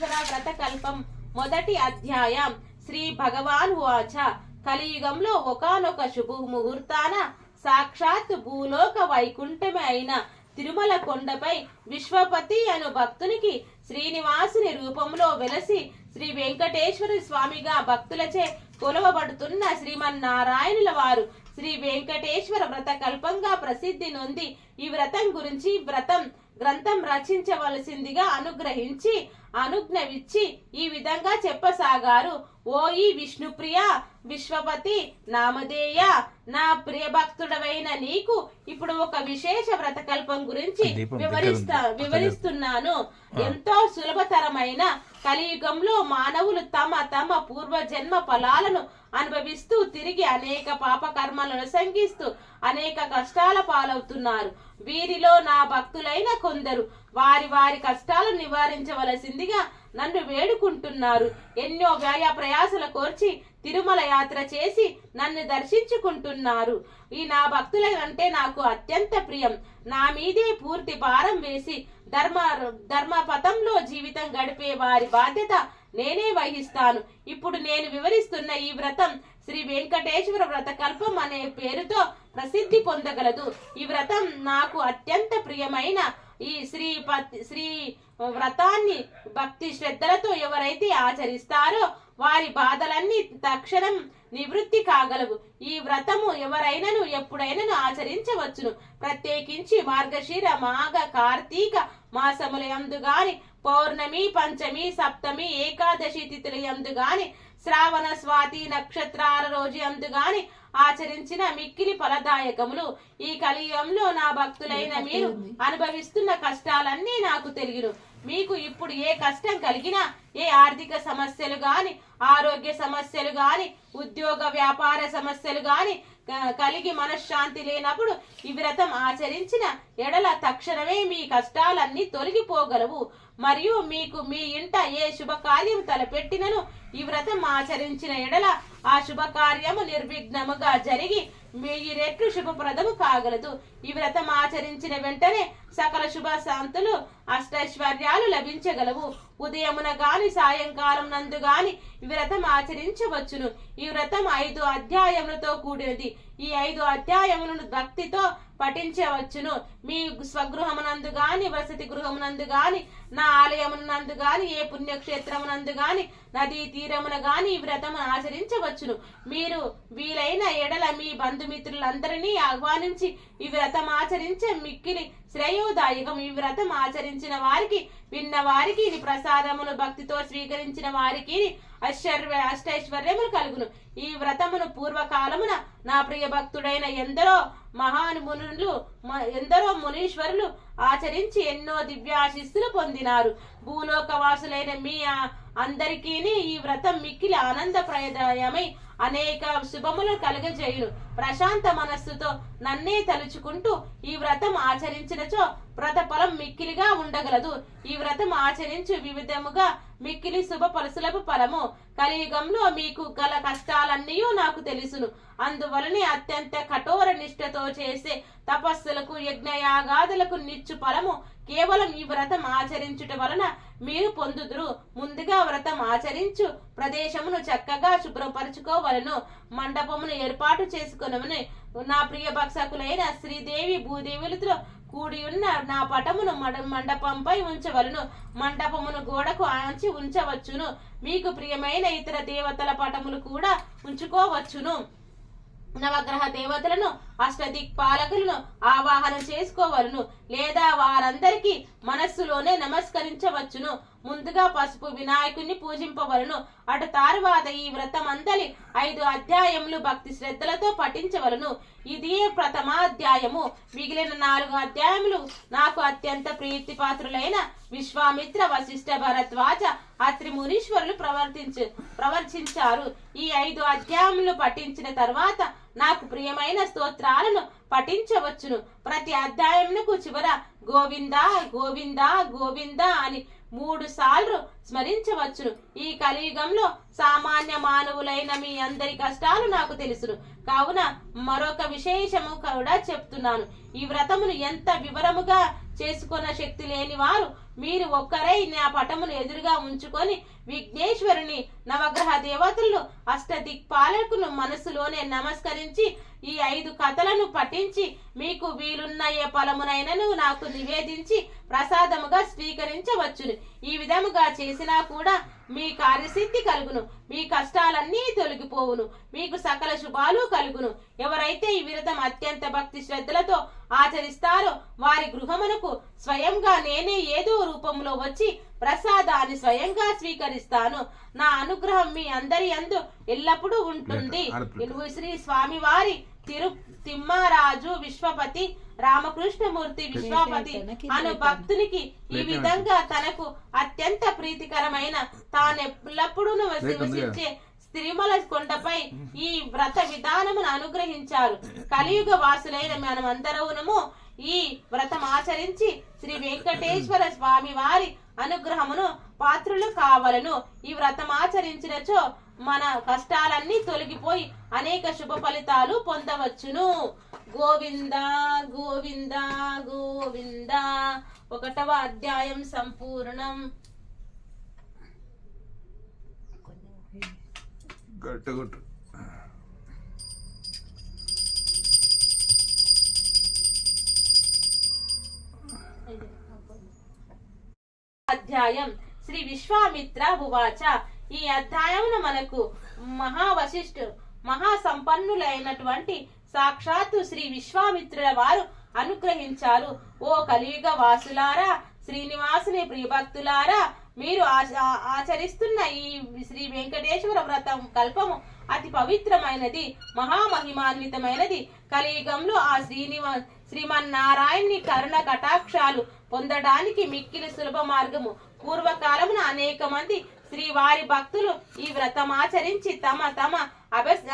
వెంకటేశ్వర వ్రతకల్పం మొదటి అధ్యాయం. శ్రీ భగవాన్ వాచ. కలియుగంలో ఒకానొక శుభ ముహూర్తాన సాక్షాత్ భూలోక వైకుంఠమే అయిన తిరుమల కొండపై విశ్వపతి అను భక్తునికి శ్రీనివాసుని రూపంలో వెలసి శ్రీ వెంకటేశ్వర స్వామిగా భక్తులచే కొలవబడుతున్న శ్రీమన్నారాయణుల వారు శ్రీ వెంకటేశ్వర వ్రతకల్పంగా ప్రసిద్ధి నొంది ఈ వ్రతం గురించి గ్రంథం రచించవలసిందిగా అనుజ్ఞవిచ్చి ఈ విధంగా చెప్పసాగారు. ఓ ఈ విష్ణుప్రియ విశ్వపతి నామధేయ, నా ప్రియభక్తుడవైన నీకు ఇప్పుడు ఒక విశేష వ్రతకల్పం గురించి వివరిస్తున్నాను. ఎంతో సులభతరమైన కలియుగంలో మానవులు తమ తమ పూర్వజన్మ ఫలాలను అనుభవిస్తూ తిరిగి అనేక పాపకర్మలను సంగిస్తూ అనేక కష్టాల పాలవుతున్నారు. వీరిలో నా భక్తులైన కొందరు వారి వారి కష్టాలను నివారించవలసిందిగా నన్ను వేడుకుంటున్నారు. ఎన్నో వ్యయ ప్రయాసల కోర్చి తిరుమల యాత్ర చేసి నన్ను దర్శించుకుంటున్నారు. ఈ నా భక్తుల అంటే నాకు అత్యంత ప్రియం. నా మీదే పూర్తి భారం వేసి ధర్మపథంలో జీవితం గడిపే వారి బాధ్యత నేనే వహిస్తాను. ఇప్పుడు నేను వివరిస్తున్న ఈ వ్రతం శ్రీ వెంకటేశ్వర వ్రతకల్పం అనే పేరుతో ప్రసిద్ధి పొందగలదు. ఈ వ్రతం నాకు అత్యంత ప్రియమైన ఈ శ్రీ వ్రతాన్ని భక్తి శ్రద్ధలతో ఎవరైతే ఆచరిస్తారో వారి బాధలన్నీ తక్షణం నివృత్తి కాగలవు. ఈ వ్రతము ఎవరైనను ఎప్పుడైనను ఆచరించవచ్చును. ప్రత్యేకించి మార్గశిర మాఘ కార్తీక మాసముల యందు గాని, పౌర్ణమి పంచమి సప్తమి ఏకాదశి తిథుల యందు గాని, శ్రావణ స్వాతి నక్షత్రాల రోజు యందు గాని ఆచరించిన మిక్కిలి ఫలదాయకములు. ఈ కలియుగంలో నా భక్తులైన మీరు అనుభవిస్తున్న కష్టాలన్నీ నాకు తెలియను. మీకు ఇప్పుడు ఏ కష్టం కలిగినా, ఏ ఆర్థిక సమస్యలు గాని, ఆరోగ్య సమస్యలు గాని, ఉద్యోగ వ్యాపార సమస్యలు గాని కలిగి మనశ్శాంతి లేనప్పుడు ఈ వ్రతం ఆచరించిన ఎడల తక్షణమే మీ కష్టాలన్నీ తొలగిపోగలవు. మరియు మీకు మీ ఇంట ఏ శుభకార్యం తలపెట్టినను ఈ వ్రతం ఆచరించిన ఎడల ఆ శుభకార్యము నిర్విఘ్నముగా జరిగి 1000 రెట్లు శుభప్రదము కాగలదు. ఈ వ్రతం ఆచరించిన వెంటనే సకల శుభ శాంతులు అష్టైశ్వర్యాలు లభించగలవు. ఉదయమున గాని సాయంకాలం నందు గాని ఈ వ్రతం ఆచరించవచ్చును. ఈ వ్రతం 5 అధ్యాయములతో కూడినది. ఈ 5 అధ్యాయములను భక్తితో పఠించవచ్చును. మీ స్వగృహమునందు గాని, వసతి గృహమునందు గాని, నా ఆలయమునందు గాని, ఏ పుణ్యక్షేత్రమునందు గాని, నదీ తీరమున గాని ఈ వ్రతము ఆచరించవచ్చును. మీరు వీలైన ఎడల మీ బంధుమిత్రులందరినీ ఆహ్వానించి ఈ వ్రతం ఆచరించే మిక్కిలి శ్రేయోదాయకం. ఈ వ్రతం ఆచరించిన వారికి, విన్న వారికి, ఇది ప్రసాదమును భక్తితో స్వీకరించిన వారికి అష్టైశ్వర్యములు కలుగును. ఈ వ్రతమును పూర్వకాలమున నా ప్రియ భక్తుడైన ఎందరో మునీశ్వరులు ఆచరించి ఎన్నో దివ్యాశిస్సులు పొందినారు. భూలోకవాసులైన మీ అందరికీ ఈ వ్రతం మిక్కిలి ఆనందప్రదాయమై అనేక శుభములు కలుగజేయును. ప్రశాంత మనస్సుతో నన్నే తలుచుకుంటూ ఈ వ్రతం ఆచరించినచో వ్రత ఫలం మిక్కిలిగా ఉండగలదు. ఈ వ్రతం ఆచరించు వివిధముగా మిక్కిలి సులభ ఫలము. కలియుగంలో మీకు గల కష్టాలన్నీ నాకు తెలుసును. అందువలనే అత్యంత కఠోర నిష్ఠతో చేసే తపస్సులకు యజ్ఞయాగాదులకు నిచ్చు ఫలము కేవలం ఈ వ్రతం ఆచరించుట వలన మీరు పొందుదురు. ముందుగా వ్రతం ఆచరించు ప్రదేశమును చక్కగా శుభ్రపరచుకోవలను. మండపమును ఏర్పాటు చేసుకునమని నా ప్రియ భక్షకులైన శ్రీదేవి భూదేవులతో కూడి ఉన్న నా పటమును మండపంపై ఉంచవలను. మండపమును గోడకు ఆంచి ఉంచవచ్చును. మీకు ప్రియమైన ఇతర దేవతల పటములు కూడా ఉంచుకోవచ్చును. నవగ్రహ దేవతలను, అష్టదిక్పాలకులను ఆవాహన చేసుకోవలను. లేదా వారందరికీ మనస్సులోనే నమస్కరించవచ్చును. ముందుగా పసుపు వినాయకుని పూజింపవలను. అటు తరువాత ఈ వ్రతమందలి 5 అధ్యాయములు భక్తి శ్రద్ధలతో పఠించవలను. ఇది ప్రథమాధ్యాయము. మిగిలిన 4 అధ్యాయములు నాకు అత్యంత ప్రీతిపాత్రులైన విశ్వామిత్ర, వశిష్ఠ, భరద్వాజ, అత్రి మునీశ్వరులు ప్రవర్తించారు. ఈ 5 అధ్యాయములు పఠించిన తర్వాత నాకు ప్రియమైన స్తోత్రాలను పఠించవచ్చును. ప్రతి అధ్యాయమునకు చివర గోవింద గోవింద గోవింద అని 3 సార్లు స్మరించవచ్చును. ఈ కలియుగంలో సామాన్య మానవులైన మీ అందరి కష్టాలు నాకు తెలుసును. కావున మరొక విశేషము కూడా చెప్తున్నాను. ఈ వ్రతమును ఎంత వివరముగా చేసుకున్న శక్తి లేని వారు మీరు ఒక్కరై నా పటమును ఎదురుగా ఉంచుకొని విఘ్నేశ్వరుని నవగ్రహ దేవతలను అష్టదిక్పాలకును మనసులోనే నమస్కరించి ఈ 5 కథలను పఠించి మీకు వీలున్న ఏ ఫలమునైనను నాకు నివేదించి ప్రసాదముగా స్వీకరించవచ్చును. ఈ విధముగా చేసినా కూడా మీ కార్యసిద్ధి కలుగును, మీ కష్టాలన్నీ తొలగిపోవును, మీకు సకల శుభాలు కలుగును. ఎవరైతే ఈ విరతం అత్యంత భక్తి శ్రద్ధలతో ఆచరిస్తారో వారి గృహమునకు స్వయంగా నేనే ఏదో రూపంలో వచ్చి ప్రసాదాన్ని స్వయంగా స్వీకరిస్తాను. నా అనుగ్రహం మీ అందరి యందు ఎల్లప్పుడూ ఉంటుంది. శ్రీ స్వామివారి తిమ్మరాజు విశ్వపతి రామకృష్ణమూర్తి విశ్వపతి అను భక్తునికి ఈ విధంగా తనకు అత్యంత ప్రీతికరమైన తానెల్లప్పుడూ నివసించే తిరుమల కొండపై ఈ వ్రత విధానమును అనుగ్రహించారు. కలియుగ వాసులైన మనమందరమును ఈ వ్రతం ఆచరించి శ్రీ వెంకటేశ్వర స్వామి వారి అనుగ్రహమును పాత్రులు కావలను. ఈ వ్రతం ఆచరించినచో మన కష్టాలన్నీ తొలగిపోయి అనేక శుభ ఫలితాలు పొందవచ్చును. గోవింద గోవింద గోవింద. 1వ అధ్యాయం సంపూర్ణం. అధ్యాయం శ్రీ విశ్వామిత్ర ఉవాచ. ఈ అధ్యాయమున మనకు మహాసంపన్నులైనటువంటి సాక్షాత్తు శ్రీ విశ్వామిత్రుల వారు అనుగ్రహించారు. ఓ కలియుగ వాసులారా, శ్రీనివాసుని ప్రియభక్తులారా, మీరు ఆచరిస్తున్న ఈ శ్రీ వెంకటేశ్వర వ్రతం కల్పము అతి పవిత్రమైనది, మహామహిమాన్వితమైనది. కలియుగంలో ఆ శ్రీమన్నారాయణ్ణి కరుణ కటాక్షాలు పొందడానికి మిక్కిలి సులభ మార్గము. పూర్వకాలమున అనేక మంది శ్రీవారి భక్తులు ఈ వ్రతమాచరించి తమ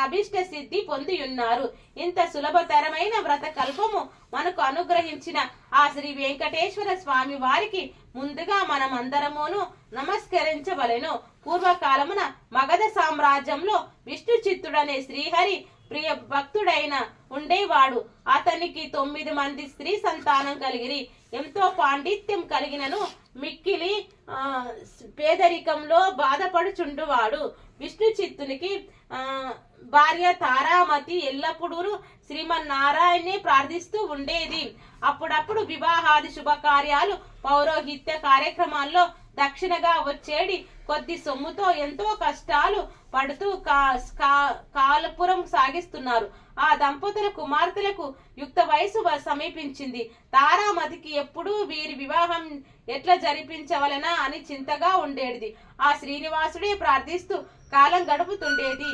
అభిష్ట సిద్ధి పొంది ఉన్నారు. ఇంత సులభతరమైన వ్రత కల్పము మనకు అనుగ్రహించిన ఆ శ్రీ వెంకటేశ్వర స్వామి వారికి ముందుగా మనం అందరమును నమస్కరించవలెను. పూర్వకాలమున మగధ సామ్రాజ్యంలో విష్ణు చిత్తుడనే శ్రీహరి ప్రియ భక్తుడైన ఉండేవాడు. అతనికి 9 మంది స్త్రీ సంతానం కలిగిరి. ఎంతో పాండిత్యం కలిగినను మిక్కిలి పేదరికంలో బాధపడుచుండువాడు. విష్ణు చిత్తునికి భార్య తారామతి ఎల్లప్పుడూ శ్రీమన్నారాయణ్ణి ప్రార్థిస్తూ ఉండేది. అప్పుడప్పుడు వివాహాది శుభకార్యాలు పౌరోహిత్య కార్యక్రమాల్లో దక్షిణగా వచ్చేది కొద్ది సొమ్ముతో ఎంతో కష్టాలు పడుతూ కాలపురం సాగిస్తున్నారు. ఆ దంపతుల కుమార్తెలకు యుక్త వయసు సమీపించింది. తారామతికి ఎప్పుడూ వీరి వివాహం ఎట్లా జరిపించవలనా అని చింతగా ఉండేది. ఆ శ్రీనివాసుడే ప్రార్థిస్తూ కాలం గడుపుతుండేది.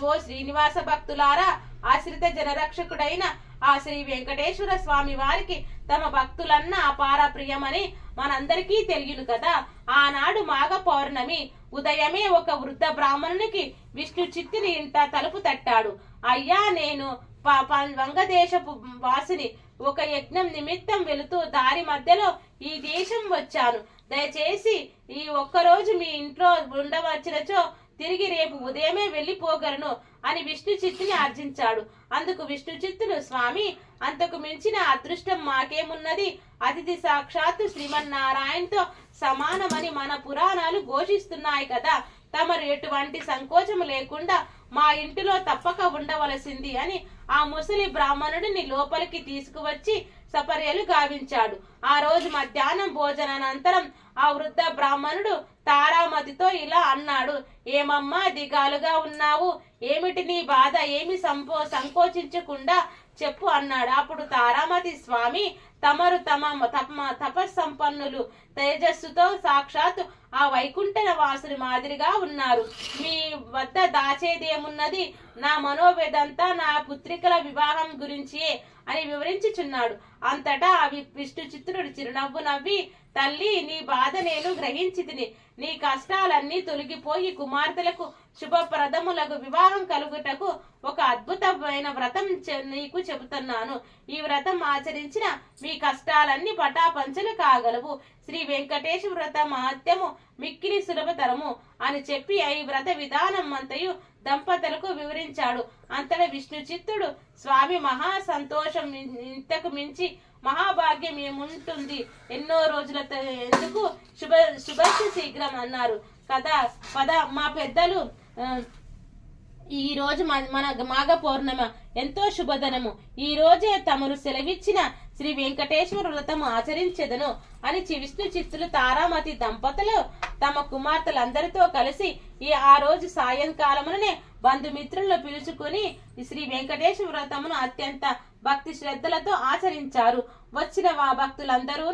ఓ శ్రీనివాస భక్తులారా, ఆశ్రిత జనరక్షకుడైన ఆ శ్రీ వెంకటేశ్వర స్వామి వారికి తమ భక్తులన్న అపార ప్రియమని మనందరికీ తెలియను కదా. ఆనాడు మాఘ పౌర్ణమి ఉదయమే ఒక వృద్ధ బ్రాహ్మణునికి విష్ణు చిత్తుని ఇంట తలుపు తట్టాడు. అయ్యా, నేను వంగదేశపు వాసిని. ఒక యజ్ఞం నిమిత్తం వెళుతూ దారి మధ్యలో ఈ దేశం వచ్చాను. దయచేసి ఈ ఒక్కరోజు మీ ఇంట్లో ఉండవచ్చినచో తిరిగి రేపు ఉదయమే వెళ్ళిపోగలను అని విష్ణు చిత్తుని ఆర్జించాడు. అందుకు విష్ణు చిత్తులు, స్వామి, అంతకు మించిన అదృష్టం మాకేమున్నది? అతిథి సాక్షాత్తు శ్రీమన్నారాయణతో సమానమని మన పురాణాలు ఘోషిస్తున్నాయి కదా. తమరు ఎటువంటి సంకోచము లేకుండా మా ఇంటిలో తప్పక ఉండవలసింది అని ఆ ముసలి బ్రాహ్మణుడిని లోపలికి తీసుకువచ్చి సపర్యలు గావించాడు. ఆ రోజు మధ్యాహ్నం భోజనానంతరం ఆ వృద్ధ బ్రాహ్మణుడు తారామతితో ఇలా అన్నాడు. ఏమమ్మా దిగాలుగా ఉన్నావు? ఏమిటి నీ బాధ? ఏమి సంకోచించకుండా చెప్పు అన్నాడు. అప్పుడు తారామతి, స్వామి, తమరు తపస్సంపన్నులు, తేజస్సుతో సాక్షాత్ ఆ వైకుంఠ వాసుని మాదిరిగా ఉన్నారు. మీ వద్ద దాచేదేమున్నది? నా మనోవేదంతా నా పుత్రికల వివాహం గురించియే అని వివరించుచున్నాడు. అంతటా విష్ణు చిత్రుడు చిరునవ్వు నవ్వి, తల్లి, నీ బాధ నేను గ్రహించితిని. నీ కష్టాలన్నీ తొలగిపోయి కుమార్తెలకు శుభప్రదములకు వివాహం కలుగుటకు ఒక అద్భుతమైన వ్రతం నీకు చెబుతున్నాను. ఈ వ్రతం ఆచరించిన మీ కష్టాలన్నీ పటాపంచలు కాగలవు. శ్రీ వెంకటేశ్వర వ్రత మహత్యము మిక్కిలి సులభతరము అని చెప్పి ఈ వ్రత విధానం అంతయు దంపతులకు వివరించాడు. అంతటా విష్ణు చిత్తుడు స్వామి మహా సంతోషం, ఇంతకు మించి మహాభాగ్యం ఏముంటుంది, ఎన్నో రోజుల ఎందుకు శుభస్య శీఘ్రం అన్నారు కదా. పద మా పెద్దలు, ఈ రోజు మన మాఘ పౌర్ణమ ఎంతో శుభదనము, ఈ రోజే తమరు సెలవిచ్చిన శ్రీ వెంకటేశ్వర వ్రతము ఆచరించెదను అని విష్ణు చిత్తులు తారామతి దంపతులు తమ కుమార్తెలందరితో కలిసి ఆ రోజు సాయంకాలముననే బంధుమిత్రులను పిలుచుకుని శ్రీ వెంకటేశ్వర వ్రతమును అత్యంత భక్తి శ్రద్ధలతో ఆచరించారు. వచ్చిన భక్తులందరూ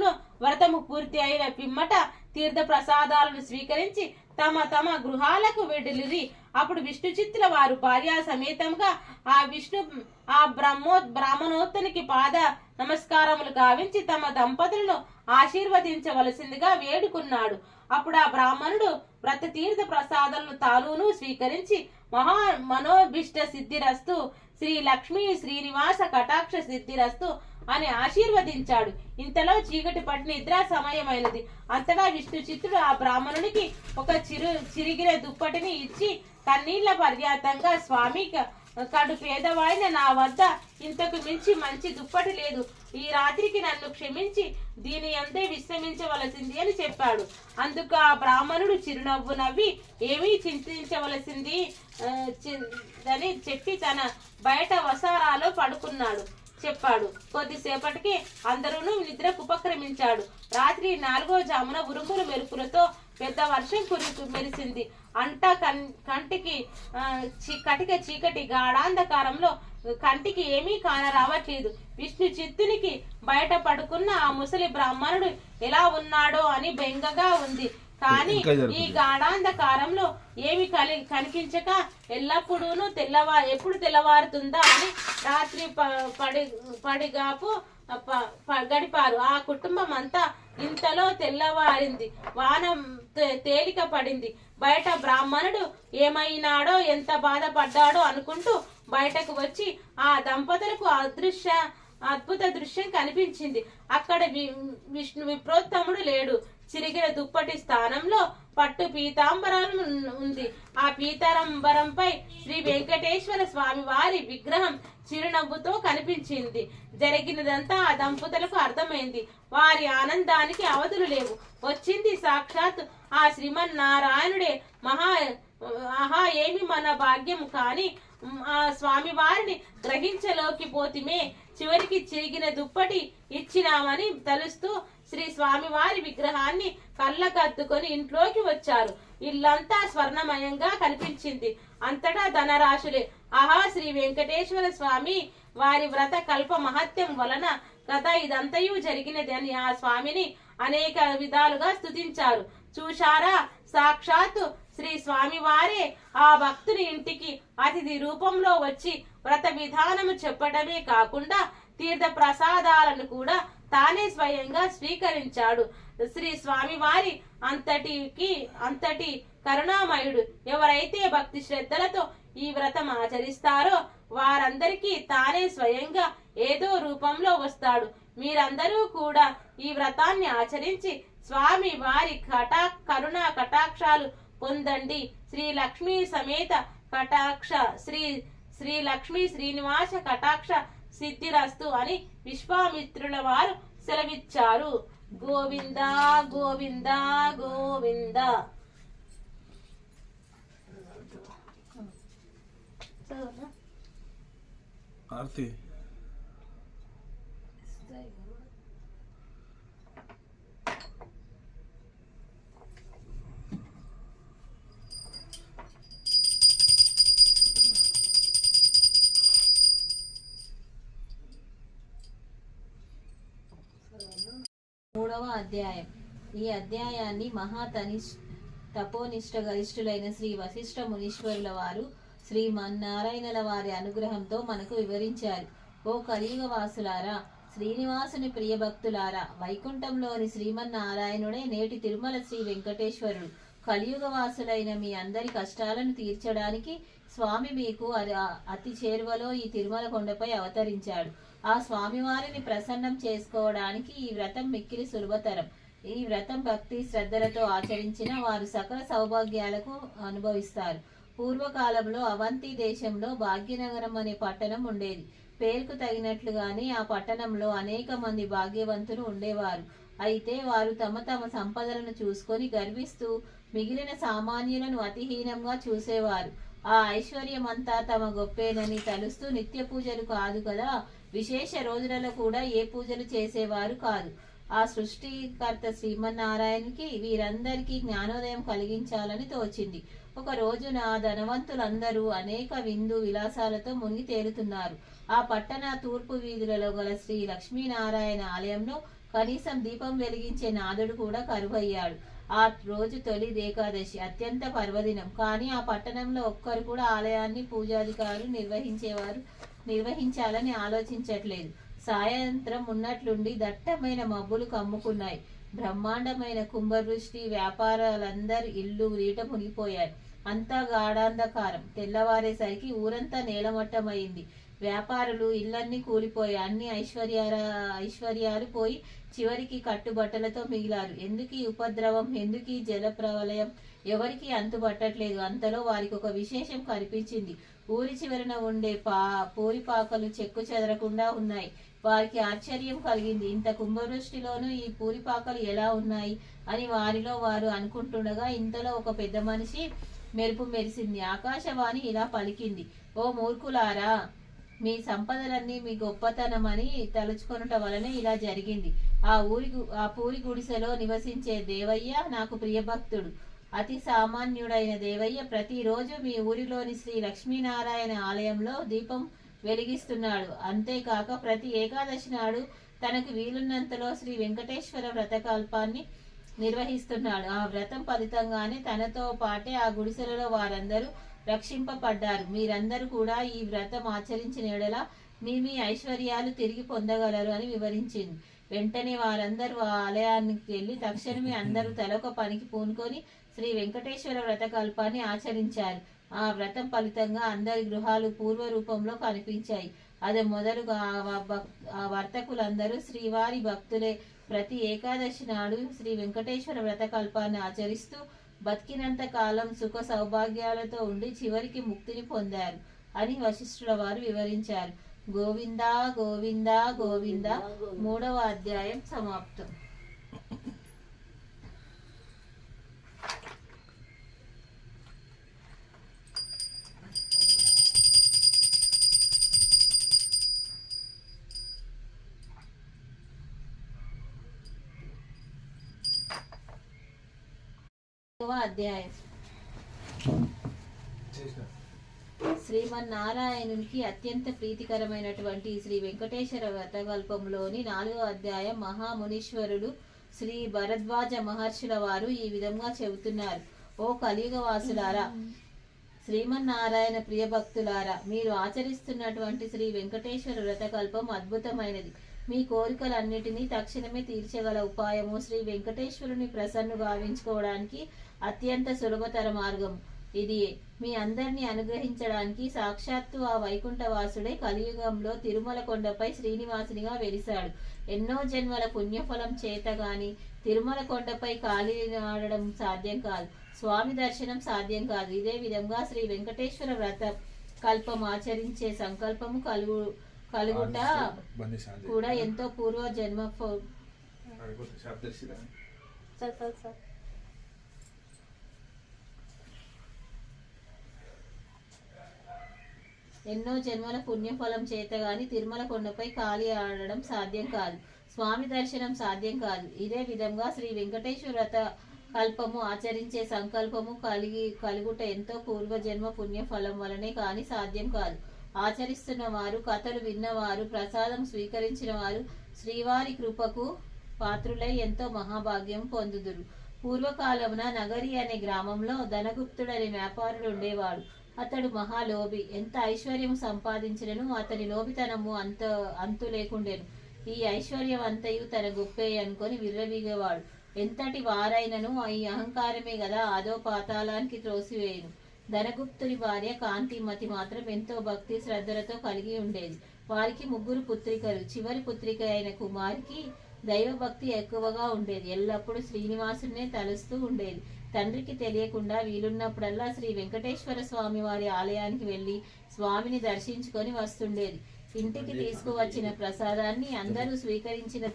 వ్రతము పూర్తి అయిన పిమ్మట తీర్థ ప్రసాదాలను స్వీకరించి తమ తమ గృహాలకు వెడలిరి. అప్పుడు విష్ణు చిత్తుల వారు భార్యా సమేతంగా ఆ బ్రాహ్మణోత్తనికి పాద నమస్కారములు గావించి తమ దంపతులను ఆశీర్వదించవలసిందిగా వేడుకున్నాడు. అప్పుడు ఆ బ్రాహ్మణుడు వ్రత తీర్థ ప్రసాదాలను తానును స్వీకరించి మనోభిష్ట సిద్ధిరస్తు, శ్రీ లక్ష్మీ శ్రీనివాస కటాక్ష సిద్ధిరస్తు అని ఆశీర్వదించాడు. ఇంతలో చీకటి పట్టిన నిద్రా సమయమైనది. అంతటా విష్ణు చిత్తుడు ఆ బ్రాహ్మణునికి ఒక చిరిగిన దుప్పటిని ఇచ్చి కన్నీళ్ల పర్యాతంగా, స్వామి కడు పేదవాడిన నా వద్ద ఇంతకు మించి మంచి దుప్పటి లేదు, ఈ రాత్రికి నన్ను క్షమించి దీని అందే విశ్రమించవలసింది అని చెప్పాడు. అందుకు ఆ బ్రాహ్మణుడు చిరునవ్వు నవ్వి ఏమీ చింతించవలసింది అని చెప్పి తన బయట వసారాలో పడుకున్నాడు చెప్పాడు. కొద్దిసేపటికి అందరూ నిద్రకు ఉపక్రమించాడు. రాత్రి 4వ జామున ఉరుములు మెరుపులతో పెద్ద వర్షం మెరిసింది. కంటికి కటిక చీకటి గాఢాంధకారంలో కంటికి ఏమీ కానరావట్లేదు. విష్ణు చిత్తునికి బయట పడుకున్న ఆ ముసలి బ్రాహ్మణుడు ఎలా ఉన్నాడో అని బెంగగా ఉంది. కానీ ఈ గాఢాంధకారంలో ఏమి కనిపించక ఎల్లప్పుడూ ఎప్పుడు తెల్లవారుతుందా అని రాత్రి పడిగాపు గడిపారు. ఆ కుటుంబం అంతా ఇంతలో తెల్లవారింది. వానం తేలిక పడింది. బయట బ్రాహ్మణుడు ఏమైనాడో, ఎంత బాధపడ్డాడో అనుకుంటూ బయటకు వచ్చి ఆ దంపతులకు అద్భుత దృశ్యం కనిపించింది. అక్కడ విప్రోత్తముడు లేడు. చిరిగిన దుప్పటి స్థానంలో పట్టు పీతాంబరం ఉంది. ఆ పీతాంబరంపై శ్రీ వెంకటేశ్వర స్వామి వారి విగ్రహం చిరునవ్వుతో కనిపించింది. జరిగినదంతా ఆ దంపతులకు అర్థమైంది. వారి ఆనందానికి అవధులు లేవు. వచ్చింది సాక్షాత్ ఆ శ్రీమన్నారాయణుడే. ఏమి మన భాగ్యం. కానీ ఆ స్వామి వారిని గ్రహించలోకి పోతిమే. చివరికి చిరిగిన దుప్పటి ఇచ్చినామని తలుస్తూ శ్రీ స్వామివారి విగ్రహాన్ని కళ్ళకద్దుకొని ఇంట్లోకి వచ్చారు. ఇల్లంతా స్వర్ణమయంగా కనిపించింది. అంతటా ధనరాశులే. శ్రీ వెంకటేశ్వర స్వామి వారి వ్రత కల్ప మహత్యం వలన కదా ఇదంతయు జరిగినది అని ఆ స్వామిని అనేక విధాలుగా స్తుతించారు. చూశారా, సాక్షాత్తు శ్రీ స్వామి వారే ఆ భక్తుని ఇంటికి అతిథి రూపంలో వచ్చి వ్రత విధానము చెప్పడమే కాకుండా తీర్థ ప్రసాదాలను కూడా తానే స్వయంగా స్వీకరించాడు. శ్రీ స్వామి వారి అంతటి కరుణామయుడు. ఎవరైతే భక్తి శ్రద్ధలతో ఈ వ్రతం ఆచరిస్తారో వారందరికీ తానే స్వయంగా ఏదో రూపంలో వస్తాడు. మీరందరూ కూడా ఈ వ్రతాన్ని ఆచరించి స్వామి వారి కరుణా కటాక్షాలు పొందండి. శ్రీ లక్ష్మీ సమేత కటాక్ష శ్రీ లక్ష్మీ శ్రీనివాస కటాక్ష సిద్ధిరస్తు అని విశ్వామిత్రుల వారు సెలవిచ్చారు. గోవింద గోవింద గోవింద. ఆర్తి మూడవ అధ్యాయం. ఈ అధ్యాయాన్ని తపోనిష్ట గరిష్ఠులైన శ్రీ వశిష్ఠ మునీశ్వరుల వారు శ్రీమన్నారాయణుల వారి అనుగ్రహంతో మనకు వివరించారు. ఓ కలియుగ వాసులారా, శ్రీనివాసుని ప్రియభక్తులారా, వైకుంఠంలోని శ్రీమన్నారాయణుడే నేటి తిరుమల శ్రీ వెంకటేశ్వరుడు. కలియుగ వాసులైన మీ అందరి కష్టాలను తీర్చడానికి స్వామి మీకు అతి చేరువలో ఈ తిరుమల కొండపై అవతరించాడు. ఆ స్వామివారిని ప్రసన్నం చేసుకోవడానికి ఈ వ్రతం మిక్కిలి సులభతరం. ఈ వ్రతం భక్తి శ్రద్ధలతో ఆచరించిన వారు సకల సౌభాగ్యాలకు అనుభవిస్తారు. పూర్వకాలంలో అవంతి దేశంలో భాగ్యనగరం అనే పట్టణం ఉండేది. పేరుకు తగినట్లుగానే ఆ పట్టణంలో అనేక మంది భాగ్యవంతులు ఉండేవారు. అయితే వారు తమ తమ సంపదలను చూసుకొని గర్విస్తూ మిగిలిన సామాన్యులను అతిహీనంగా చూసేవారు. ఆ ఐశ్వర్యమంతా తమ గొప్పేనని తలుస్తూ నిత్య పూజలు కాదు కదా, విశేష రోజులలో కూడా ఏ పూజలు చేసేవారు కాదు. ఆ సృష్టికర్త శ్రీమన్నారాయణకి వీరందరికీ జ్ఞానోదయం కలిగించాలని తోచింది. ఒక రోజున ధనవంతులందరూ అనేక విందు విలాసాలతో మునిగి తేలుతున్నారు. ఆ పట్టణ తూర్పు వీధులలో గల శ్రీ లక్ష్మీనారాయణ ఆలయంలో కనీసం దీపం వెలిగించే నాదుడు కూడా కరువయ్యాడు. ఆ రోజు తొలి ఏకాదశి, అత్యంత పర్వదినం. కానీ ఆ పట్టణంలో ఒక్కరు కూడా ఆలయాన్ని పూజాధికారులు నిర్వహించాలని ఆలోచించట్లేదు. సాయంత్రం ఉన్నట్లుండి దట్టమైన మబ్బులు కమ్ముకున్నాయి. బ్రహ్మాండమైన కుంభవృష్టి, వ్యాపారాలందరి ఇల్లు నీట మునిగిపోయాయి. అంతా గాఢాంధకారం. తెల్లవారేసరికి ఊరంతా నేలమట్టమైంది. వ్యాపారులు ఇళ్ళన్నీ కూలిపోయి అన్ని ఐశ్వర్యాలు పోయి చివరికి కట్టుబట్టలతో మిగిలారు. ఎందుకీ ఉపద్రవం, ఎందుకీ జల ప్రవలయం, ఎవరికి అంతుబట్టట్లేదు. అంతలో వారికి ఒక విశేషం కనిపించింది. ఊరి చివరన ఉండే పూరిపాకలు చెక్కు చెదరకుండా ఉన్నాయి. వారికి ఆశ్చర్యం కలిగింది. ఇంత కుంభవృష్టిలోనూ ఈ పూరిపాకలు ఎలా ఉన్నాయి అని వారిలో వారు అనుకుంటుండగా ఇంతలో ఒక పెద్ద మనిషి మెరుపు మెరిసింది. ఆకాశవాణి ఇలా పలికింది: ఓ మూర్ఖులారా, మీ సంపదలన్నీ మీ గొప్పతనమని తలుచుకొనుట వలన ఇలా జరిగింది. ఆ పూరి గుడిసెలో నివసించే దేవయ్య నాకు ప్రియభక్తుడు. అతి సామాన్యుడైన దేవయ్య ప్రతిరోజు మీ ఊరిలోని శ్రీ లక్ష్మీనారాయణ ఆలయంలో దీపం వెలిగిస్తున్నాడు. అంతేకాక ప్రతి ఏకాదశి నాడు తనకు వీలున్నంతలో శ్రీ వెంకటేశ్వర వ్రతకల్పాన్ని నిర్వహిస్తున్నాడు. ఆ వ్రతం ఫలితంగానే తనతో పాటే ఆ గుడిసెలలో వారందరూ రక్షింపబడ్డారు. మీరందరూ కూడా ఈ వ్రతం ఆచరించిన ఎడల మీ ఐశ్వర్యాలు తిరిగి పొందగలరు అని వివరించింది. వెంటనే వారందరూ ఆ ఆలయానికి వెళ్ళి తక్షణమే అందరూ తలొక పనికి పూనుకొని శ్రీ వెంకటేశ్వర వ్రతకల్పాన్ని ఆచరించారు. ఆ వ్రతం ఫలితంగా అందరి గృహాలు పూర్వ రూపంలో కనిపించాయి. అది మొదలుగా ఆ వర్తకులందరూ శ్రీవారి భక్తులే. ప్రతి ఏకాదశి నాడు శ్రీ వెంకటేశ్వర వ్రతకల్పాన్ని ఆచరిస్తూ బతికినంత కాలం సుఖ సౌభాగ్యాలతో ఉండి చివరికి ముక్తిని పొందారు అని వశిష్ఠుల వారు వివరించారు. గోవిందా గోవిందా గోవిందా. 3వ అధ్యాయం సమాప్తం. అధ్యాయం. శ్రీమన్నారాయణునికి అత్యంత ప్రీతికరమైనటువంటి శ్రీ వెంకటేశ్వర వ్రతకల్పంలోని 4వ అధ్యాయం. మహామునీశ్వరుడు శ్రీ భరద్వాజ మహర్షుల వారు ఈ విధంగా చెబుతున్నారు: ఓ కలియుగ వాసులారా, శ్రీమన్నారాయణ ప్రియభక్తులారా, మీరు ఆచరిస్తున్నటువంటి శ్రీ వెంకటేశ్వర వ్రతకల్పం అద్భుతమైనది. మీ కోరికలన్నిటినీ తక్షణమే తీర్చగల ఉపాయము, శ్రీ వెంకటేశ్వరుని ప్రసన్ను గావించుకోవడానికి అత్యంత సులభతర మార్గం ఇది. మీ అందరినీ అనుగ్రహించడానికి సాక్షాత్తు ఆ వైకుంఠవాసుడే కలియుగంలో తిరుమల కొండపై శ్రీనివాసునిగా వెలిశాడు. ఎన్నో జన్మల పుణ్యఫలం చేత గాని తిరుమల కొండపై కాలినాడడం సాధ్యం కాదు, స్వామి దర్శనం సాధ్యం కాదు. ఇదే విధంగా శ్రీ వెంకటేశ్వర వ్రత కల్పం ఆచరించే సంకల్పము కలుగుట కూడా ఎంతో పూర్వ జన్మ ఎన్నో జన్మల పుణ్యఫలం చేత గాని తిరుమల కొండపై కాలి ఆడడం సాధ్యం కాదు, స్వామి దర్శనం సాధ్యం కాదు. ఇదే విధంగా శ్రీ వెంకటేశ్వర వ్రత కల్పము ఆచరించే సంకల్పము కలుగుట ఎంతో పూర్వజన్మ పుణ్యఫలం వలనే కాని సాధ్యం కాదు. ఆచరిస్తున్న వారు, కథలు విన్నవారు, ప్రసాదం స్వీకరించిన వారు శ్రీవారి కృపకు పాత్రులై ఎంతో మహాభాగ్యం పొందుదురు. పూర్వకాలమున నగరి అనే గ్రామంలో ధనగుప్తుడనే వ్యాపారుడు ఉండేవాడు. అతడు మహాలోభి. ఎంత ఐశ్వర్యం సంపాదించినను అతని లోభితనము అంతు లేకుండెను. ఈ ఐశ్వర్యం అంతయు తన గొప్పే అనుకొని విర్రవీగేవాడు. ఎంతటి వారైనను ఈ అహంకారమే గదా అదో పాతాళానికి త్రోసివేయును. ధనగుప్తుని భార్య కాంతిమతి మాత్రం ఎంతో భక్తి శ్రద్ధలతో కలిగి ఉండేది. వారికి 3 పుత్రికలు. చివరి పుత్రిక అయిన కుమారికి దైవభక్తి ఎక్కువగా ఉండేది. ఎల్లప్పుడూ శ్రీనివాసునే తలుస్తూ ఉండేది. తండ్రికి తెలియకుండా వీలున్నప్పుడల్లా శ్రీ వెంకటేశ్వర స్వామి వారి ఆలయానికి వెళ్ళి స్వామిని దర్శించుకొని వస్తుండేది. ఇంటికి తీసుకువచ్చిన ప్రసాదాన్ని అందరూ స్వీకరించిన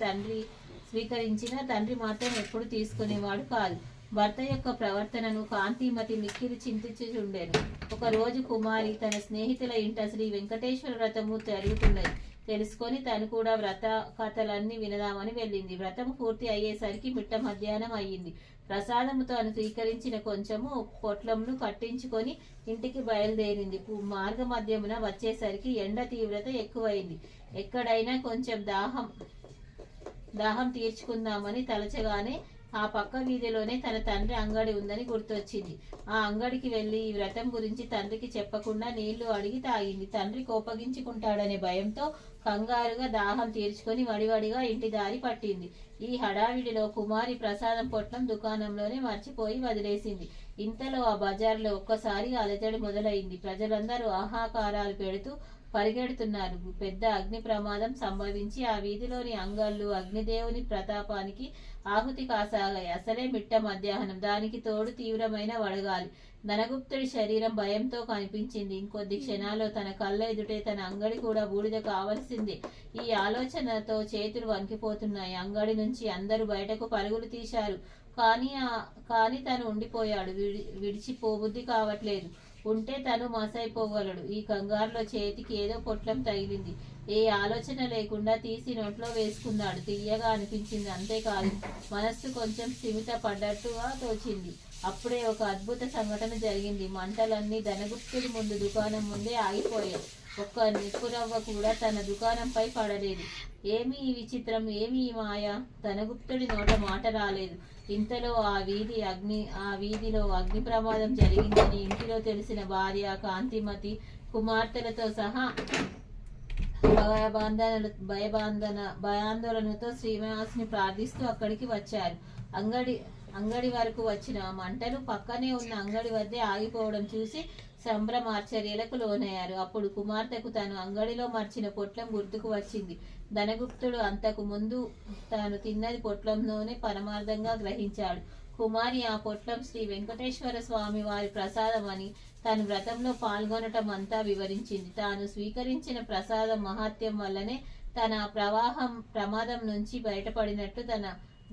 తండ్రి మాత్రం ఎప్పుడు తీసుకునేవాడు కాదు. భర్త యొక్క ప్రవర్తనను కాంతిమతి మిక్కిలి చింతించుచుండెను. ఒక రోజు కుమారి తన స్నేహితుల ఇంట శ్రీ వెంకటేశ్వర వ్రతము జరుగుతున్నది తెలుసుకొని తను కూడా వ్రత కథలన్నీ వినదామని వెళ్ళింది. వ్రతం పూర్తి అయ్యేసరికి మిట్ట మధ్యాహ్నం అయ్యింది. ప్రసాదము తాను స్వీకరించిన కొంచెము పొట్లంను కట్టించుకొని ఇంటికి బయలుదేరింది. మార్గ మధ్యమున వచ్చేసరికి ఎండ తీవ్రత ఎక్కువైంది. ఎక్కడైనా కొంచెం దాహం తీర్చుకుందామని తలచగానే ఆ పక్క వీధిలోనే తన తండ్రి అంగడి ఉందని గుర్తొచ్చింది. ఆ అంగడికి వెళ్లి ఈ వ్రతం గురించి తండ్రికి చెప్పకుండా నీళ్లు అడిగి తాగింది. తండ్రి కోపగించుకుంటాడనే భయంతో కంగారుగా దాహం తీర్చుకొని వడివడిగా ఇంటి దారి పట్టింది. ఈ హడావిడిలో కుమారి ప్రసాదం పొట్లం దుకాణంలోనే మర్చిపోయి వదిలేసింది. ఇంతలో ఆ బజార్లో ఒక్కసారి అలజడి మొదలైంది. ప్రజలందరూ ఆహాకారాలు పెడుతూ పరిగెడుతున్నారు. పెద్ద అగ్ని ప్రమాదం సంభవించి ఆ వీధిలోని అంగళ్ళు అగ్నిదేవుని ప్రతాపానికి ఆహుతి కాసాగాయి. అసలే మిట్ట మధ్యాహ్నం, దానికి తోడు తీవ్రమైన వడగాలి. ధనగుప్తుడి శరీరం భయంతో కనిపించింది. ఇంకొద్ది క్షణాల్లో తన కళ్ళ ఎదుటే తన అంగడి కూడా బూడిద కావలసిందే. ఈ ఆలోచనతో చేతులు వణికిపోతున్నాయి. అంగడి నుంచి అందరూ బయటకు పరుగులు తీశారు. కానీ తను ఉండిపోయాడు. విడిచిపోబుద్ధి కావట్లేదు. ఉంటే తను మసైపోగలడు. ఈ కంగారులో చేతికి ఏదో పొట్లం తగిలింది. ఏ ఆలోచన లేకుండా తీసి నోట్లో వేసుకున్నాడు. తీయగా అనిపించింది. అంతేకాదు, మనస్సు కొంచెం స్థిమిత పడ్డట్టుగా తోచింది. అప్పుడే ఒక అద్భుత సంఘటన జరిగింది. మంటలన్నీ ధనగుప్తుడి ముందు దుకాణం ముందే ఆగిపోయాయి. ఒక్క నిప్పురవ్వ కూడా తన దుకాణంపై పడలేదు. ఏమి ఈ విచిత్రం, ఏమి ఈ మాయ? ధనగుప్తుడి నోట మాట రాలేదు. ఇంతలో ఆ వీధిలో అగ్ని ప్రమాదం జరిగిందని ఇంటిలో తెలిసిన భార్య కాంతిమతి కుమార్తెలతో సహా భయాందోళనతో శ్రీనివాసుని ప్రార్థిస్తూ అక్కడికి వచ్చారు. అంగడి వరకు వచ్చిన మంటలు పక్కనే ఉన్న అంగడి వద్దే ఆగిపోవడం చూసి సంభ్రమాశ్చర్యాలకు లోనయ్యారు. అప్పుడు కుమార్తెకు తను అంగడిలో మర్చిన పొట్లం గుర్తుకు వచ్చింది. ధనగుప్తుడు అంతకు ముందు తాను తిన్నది పొట్లంలోనే పరమార్థంగా గ్రహించాడు. కుమారి ఆ పొట్లం శ్రీ వెంకటేశ్వర స్వామి వారి ప్రసాదం అని తాను వ్రతంలో పాల్గొనటం అంతా వివరించింది. తాను స్వీకరించిన ప్రసాదం మహాత్యం వల్లనే తన ప్రమాదం నుంచి బయటపడినట్టు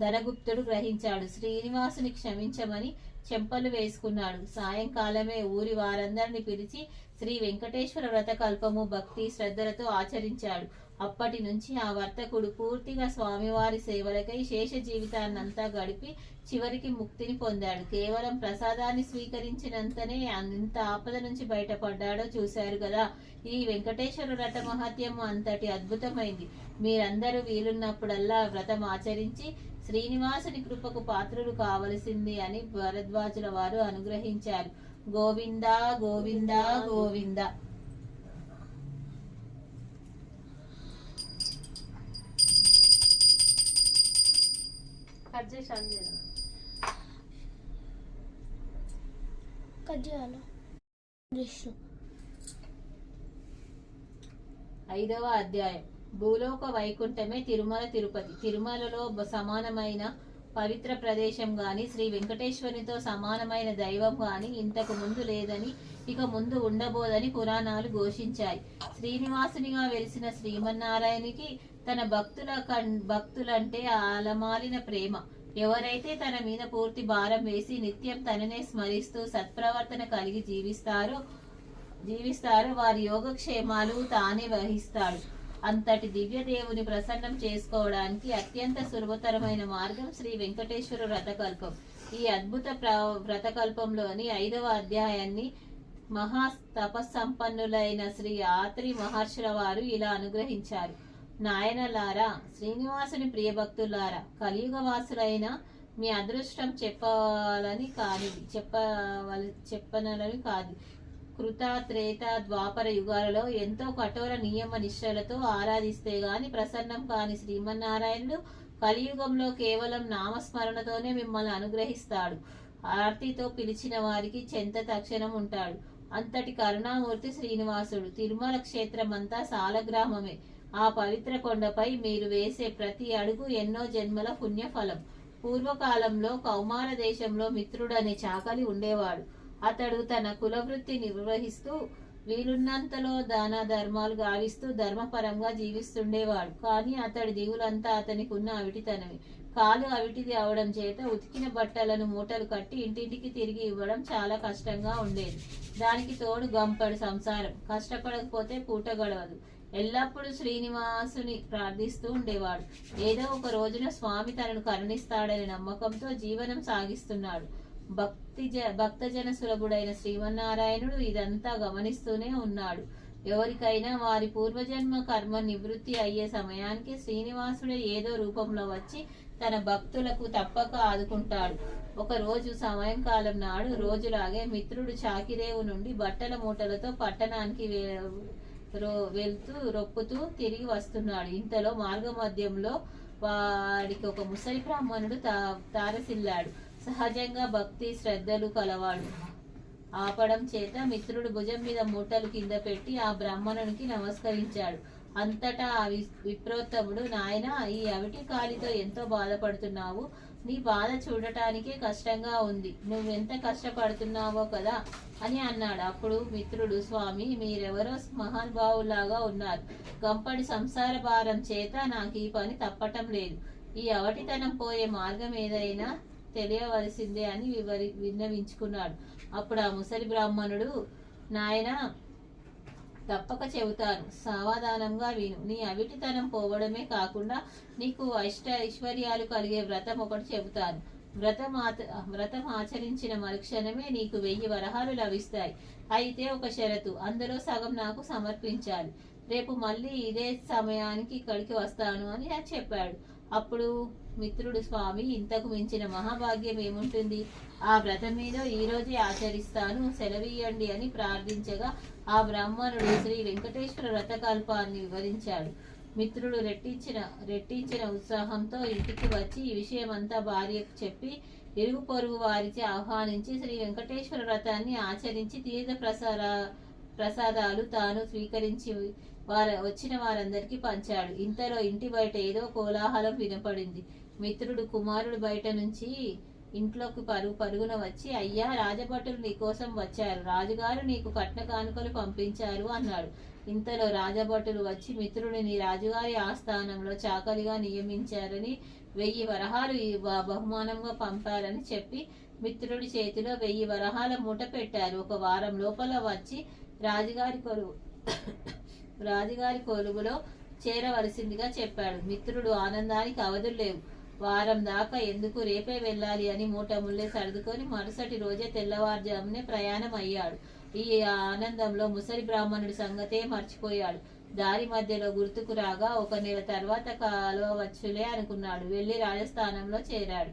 ధనగుప్తుడు గ్రహించాడు. శ్రీనివాసుని క్షమించమని చెంపలు వేసుకున్నాడు. సాయంకాలమే ఊరి వారందరిని పిలిచి శ్రీ వెంకటేశ్వర వ్రత కల్పము భక్తి శ్రద్ధలతో ఆచరించాడు. అప్పటి నుంచి ఆ వర్తకుడు పూర్తిగా స్వామివారి సేవలకై శేష జీవితాన్నంతా గడిపి చివరికి ముక్తిని పొందాడు. కేవలం ప్రసాదాన్ని స్వీకరించినంతనే అంత ఆపద నుంచి బయటపడ్డాడో చూశారు కదా. ఈ వెంకటేశ్వర వ్రత మహత్యము అంతటి అద్భుతమైంది. మీరందరూ వీలున్నప్పుడల్లా వ్రతం ఆచరించి శ్రీనివాసుని కృపకు పాత్రులు కావలసింది అని భరద్వాజుల వారు అనుగ్రహించారు. గోవింద గోవింద గోవింద. ఐదవ అధ్యాయం. భూలోక వైకుంఠమే తిరుమల తిరుపతి. తిరుమలలో సమానమైన పవిత్ర ప్రదేశం గాని శ్రీ వెంకటేశ్వరునితో సమానమైన దైవం గాని ఇంతకు ముందు లేదని, ఇక ముందు ఉండబోదని పురాణాలు ఘోషించాయి. శ్రీనివాసునిగా వెలిసిన శ్రీమన్నారాయణునికి తన భక్తులంటే ఆలమాలిన ప్రేమ. ఎవరైతే తన మీద పూర్తి భారం వేసి నిత్యం తననే స్మరిస్తూ సత్ప్రవర్తన కలిగి జీవిస్తారో వారి యోగక్షేమాలు తానే వహిస్తాడు. అంతటి దివ్య దేవుని ప్రసన్నం చేసుకోవడానికి అత్యంత సులభతరమైన మార్గం శ్రీ వెంకటేశ్వర వ్రతకల్పం. ఈ అద్భుత వ్రతకల్పంలోని 5వ అధ్యాయాన్ని మహా తపస్సంపన్నులైన శ్రీ ఆత్రి మహర్షుల వారు ఇలా అనుగ్రహించారు. నాయనలారా, శ్రీనివాసుని ప్రియభక్తులారా, కలియుగవాసులైన మీ అదృష్టం చెప్పనలని కాదు. కృత త్రేత ద్వాపర యుగాలలో ఎంతో కఠోర నియమ నిష్టలతో ఆరాధిస్తే గాని ప్రసన్నం కాని శ్రీమన్నారాయణుడు కలియుగంలో కేవలం నామస్మరణతోనే మిమ్మల్ని అనుగ్రహిస్తాడు. ఆర్తితో పిలిచిన వారికి చెంత తక్షణం ఉంటాడు. అంతటి కరుణామూర్తి శ్రీనివాసుడు. తిరుమల క్షేత్రమంతా సాలగ్రామమే. ఆ పవిత్ర కొండపై మీరు వేసే ప్రతి అడుగు ఎన్నో జన్మల పుణ్యఫలం. పూర్వకాలంలో కౌమార దేశంలో మిత్రుడనే చాకలి ఉండేవాడు. అతడు తన కులవృత్తి నిర్వహిస్తూ వీలున్నంతలో దాన ధర్మాలు గావిస్తూ ధర్మపరంగా జీవిస్తుండేవాడు. కానీ అతడి దిగులంతా అతనికి ఉన్న అవిటితనమే. కాలు అవిటిది అవడం చేత ఉతికిన బట్టలను మూటలు కట్టి ఇంటింటికి తిరిగి ఇవ్వడం చాలా కష్టంగా ఉండేది. దానికి తోడు గంపడు సంసారం. కష్టపడకపోతే పూట గడవదు. ఎల్లప్పుడూ శ్రీనివాసుని ప్రార్థిస్తూ ఉండేవాడు. ఏదో ఒక రోజున స్వామి తనను కరుణిస్తాడనే నమ్మకంతో జీవనం సాగిస్తున్నాడు. భక్తజన సులభుడైన శ్రీమన్నారాయణుడు ఇదంతా గమనిస్తూనే ఉన్నాడు. ఎవరికైనా వారి పూర్వజన్మ కర్మ నివృత్తి అయ్యే సమయానికి శ్రీనివాసుడే ఏదో రూపంలో వచ్చి తన భక్తులకు తప్పక ఆదుకుంటాడు. ఒక రోజు సాయంకాలం నాడు రోజులాగే మిత్రుడు చాకిరేవు నుండి బట్టల మూటలతో పట్టణానికి రొప్పుతూ తిరిగి వస్తున్నాడు. ఇంతలో మార్గ మధ్యంలో వాడికి ఒక ముసలి బ్రాహ్మణుడు తారసిల్లాడు. సహజంగా భక్తి శ్రద్ధలు కలవాడు. ఆపడం చేత మిత్రుడు భుజం మీద మూటలు కింద పెట్టి ఆ బ్రాహ్మణునికి నమస్కరించాడు. అంతటా ఆ విప్రోత్తముడు, నాయన, ఈ అవిటి కాలితో ఎంతో బాధపడుతున్నావు. నీ బాధ చూడటానికే కష్టంగా ఉంది. నువ్వెంత కష్టపడుతున్నావో కదా అని అన్నాడు. అప్పుడు మిత్రుడు, స్వామి, మీరెవరో మహానుభావులాగా ఉన్నారు. గంపడి సంసార భారం చేత నాకు ఈ పని తప్పటం లేదు. ఈ అవటితనం పోయే మార్గం ఏదైనా తెలియవలసిందే అని విన్నవించుకున్నాడు. అప్పుడు ఆ ముసలి బ్రాహ్మణుడు, నాయన, తప్పక చెబుతాను, సావధానంగా విను. నీ అవిటితనం పోవడమే కాకుండా నీకు ఐశ్వర్యాలు కలిగే వ్రతం ఒకటి చెబుతాను. వ్రతం ఆచరించిన మరుక్షణమే నీకు 1000 వరహాలు లభిస్తాయి. అయితే ఒక షరతు, అందులో సగం నాకు సమర్పించాలి. రేపు మళ్ళీ ఇదే సమయానికి ఇక్కడికి వస్తాను అని చెప్పాడు. అప్పుడు మిత్రుడు, స్వామి, ఇంతకు మించిన మహాభాగ్యం ఏముంటుంది? ఆ వ్రతం మీద ఈ రోజే ఆచరిస్తాను, సెలవీయండి అని ప్రార్థించగా ఆ బ్రాహ్మణుడు శ్రీ వెంకటేశ్వర వ్రతకల్పాన్ని వివరించాడు. మిత్రుడు రెట్టించిన ఉత్సాహంతో ఇంటికి వచ్చి ఈ విషయమంతా భార్యకు చెప్పి ఇరుగు పొరుగు వారిచి ఆహ్వానించి శ్రీ వెంకటేశ్వర వ్రతాన్ని ఆచరించి తీర్థ ప్రసాదాలు తాను స్వీకరించి వచ్చిన వారందరికీ పంచాడు. ఇంతలో ఇంటి బయట ఏదో కోలాహలం వినపడింది. మిత్రుడు కుమారుడు బయట నుంచి ఇంట్లోకి పరుగున వచ్చి, అయ్యా, రాజభటులు నీకోసం వచ్చారు. రాజుగారు నీకు కట్న కానుకలు పంపించారు అన్నాడు. ఇంతలో రాజభటులు వచ్చి మిత్రుడిని రాజుగారి ఆస్థానంలో చాకలిగా నియమించారని 1000 వరహాలు బహుమానంగా పంపారని చెప్పి మిత్రుడి చేతిలో 1000 వరహాల మూట పెట్టారు. ఒక వారం లోపల వచ్చి రాజుగారి కొలువులో చేరవలసిందిగా చెప్పాడు. మిత్రుడు ఆనందానికి అవధులు లేవు. వారం దాకా ఎందుకు, రేపే వెళ్ళాలి అని మూట ముళ్ళే సర్దుకొని మరుసటి రోజే తెల్లవారుజామునే ప్రయాణం అయ్యాడు. ఈ ఆనందంలో ముసలి బ్రాహ్మణుడి సంగతే మర్చిపోయాడు. దారి మధ్యలో గుర్తుకు రాగా 1 నెల తర్వాత కలవచ్చులే అనుకున్నాడు. వెళ్లి రాజస్థానంలో చేరాడు.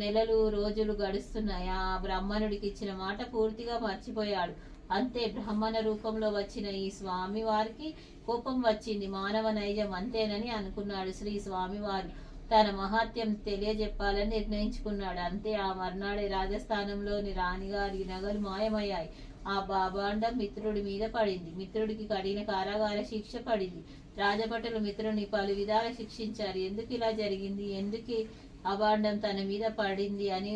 నెలలు రోజులు గడుస్తున్నాయి. ఆ బ్రాహ్మణుడికి ఇచ్చిన మాట పూర్తిగా మర్చిపోయాడు. అంతే, బ్రాహ్మణ రూపంలో వచ్చిన ఈ స్వామి వారికి కోపం వచ్చింది. మానవ నైజం అంతేనని అనుకున్నాడు. శ్రీ స్వామివారు తన మహాత్యం తెలియజెప్పాలని నిర్ణయించుకున్నాడు. అంతే, ఆ మర్నాడే రాజస్థానంలోని రాణిగారి నగలు మాయమయ్యాయి. ఆ బాబాండం మిత్రుడి మీద పడింది. మిత్రుడికి కఠిన కారాగార శిక్ష పడింది. రాజభటులు మిత్రుడిని పలు విధాలు శిక్షించారు. ఎందుకు ఇలా జరిగింది, ఎందుకు అబాండం తన మీద పడింది అని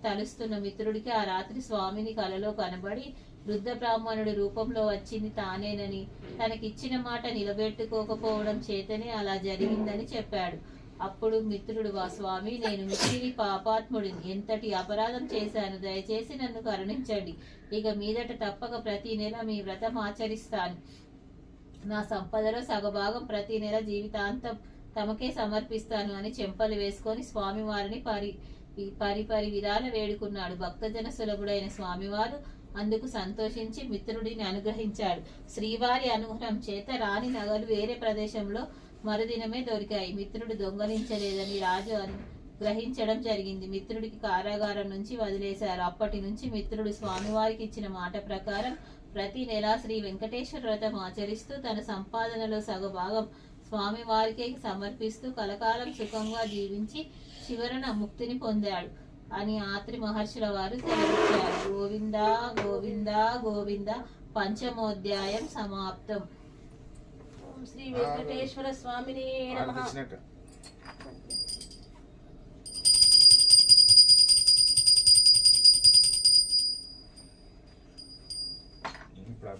తలుస్తున్న మిత్రుడికి ఆ రాత్రి స్వామిని కలలో కనబడి వృద్ధ బ్రాహ్మణుడి రూపంలో వచ్చింది తానేనని, తనకిచ్చిన మాట నిలబెట్టుకోకపోవడం చేతనే అలా జరిగిందని చెప్పాడు. అప్పుడు మిత్రుడు, స్వామి, నేను మిక్కిలి పాపాత్ముడిని, ఎంతటి అపరాధం చేశాను, దయచేసి నన్ను కరుణించండి. ఇక మీదట తప్పక ప్రతి నెల మీ వ్రతం ఆచరిస్తాను. నా సంపదలో సగభాగం ప్రతి నెల జీవితాంతం తమకే సమర్పిస్తాను అని చెంపలు వేసుకొని స్వామివారిని పరి విధాల వేడుకున్నాడు. భక్తజన సులభుడైన స్వామివారు అందుకు సంతోషించి మిత్రుడిని అనుగ్రహించాడు. శ్రీవారి అనుగ్రహం చేత రాణి నగలు వేరే ప్రదేశంలో మరుదినమే దొరికాయి. మిత్రుడు దొంగలించలేదని రాజు గ్రహించడం జరిగింది. మిత్రుడికి కారాగారం నుంచి వదిలేశారు. అప్పటి నుంచి మిత్రుడు స్వామివారికి ఇచ్చిన మాట ప్రకారం ప్రతి నెల శ్రీ వెంకటేశ్వర వ్రతం ఆచరిస్తూ తన సంపాదనలో సగభాగం స్వామివారికే సమర్పిస్తూ కలకాలం సుఖంగా జీవించి చివరన ముక్తిని పొందాడు అని ఆత్రి మహర్షుల వారు తెలియజేశారు. గోవింద గోవింద గోవింద. పంచమోధ్యాయం సమాప్తం. శ్రీ వెంకటేశ్వర స్వామిని నమః. ఇప్పుడు